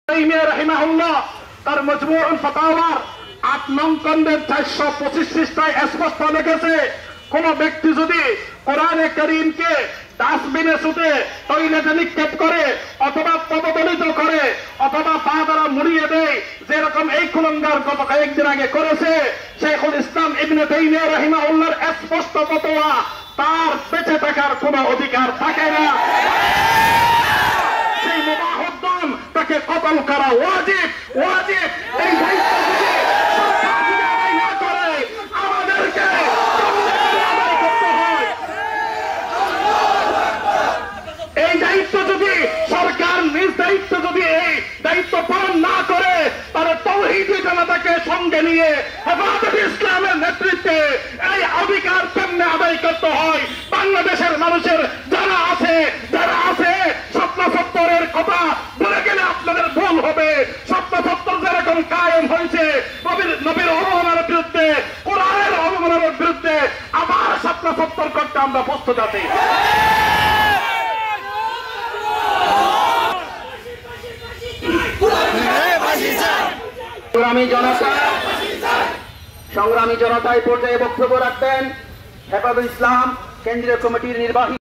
তাইমিয়া রাহিমাহুল্লাহ তার মজমুউল ফাতাওয়ার ৮ নং খণ্ডের ৪২৫ পৃষ্ঠায় স্পষ্ট লিখেছে, কোন ব্যক্তি যদি কোরআনে কারীমকে ডাস্টবিনে ছুটে টয়লেটে নিক্ষেপ করে অথবা পদদলিত করে অথবা পা দ্বারা মুড়িয়ে দেয়, যেরকম এই কুলঙ্গার গত কয়েকদিন আগে করেছে, শাইখুল ইসলাম ইবনে তাইমিয়া রাহিমাহুল্লাহর স্পষ্ট ফতোয়া, তার বেঁচে থাকার কোন অধিকার থাকে না। সেই মুবাহুদ্দাম তাকে কতল করা ওয়াজিব। এই দায়িত্ব যদি সরকার যদি আদায় না করে, আমাদেরকে আদায় করতে হয়। এই দায়িত্ব যদি সরকার নিজ দায়িত্ব যদি এই দায়িত্ব পালন না করে, তাহলে তাওহীদি জনতাকে সঙ্গে নিয়ে হেফাজতে ইসলামের নেতৃত্বে এই অধিকার কেমনে আদায় করতে হয়। বাংলাদেশের মানুষের যারা আছে স্বপ্ন সত্তরের কথা বলে গেলে আপনাদের ভুল হবে। স্বপ্ন সত্তর যেরকম কায়েম হয়েছে নবীর অবমাননার বিরুদ্ধে, কোরআনের অবমাননার বিরুদ্ধে আবার স্বপ্ন সত্তর করতে আমরা প্রস্তুত আছি। সংগ্রামী জনতা এই পর্যায়ে বক্তব্য রাখবেন হেফাজতে ইসলাম কেন্দ্রীয় কমিটির নির্বাহী